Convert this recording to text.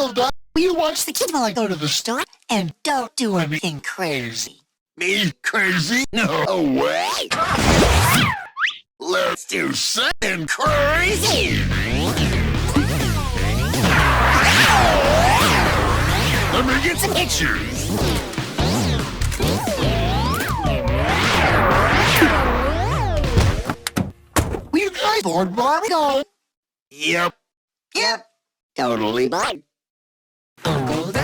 hold on. Will you watch the kids while I go to the store? And don't do anything crazy. Me crazy? No way! Let's do something crazy! Let me get some pictures! Will you guys board Mario? Yep. Yep. Totally fine. Uncle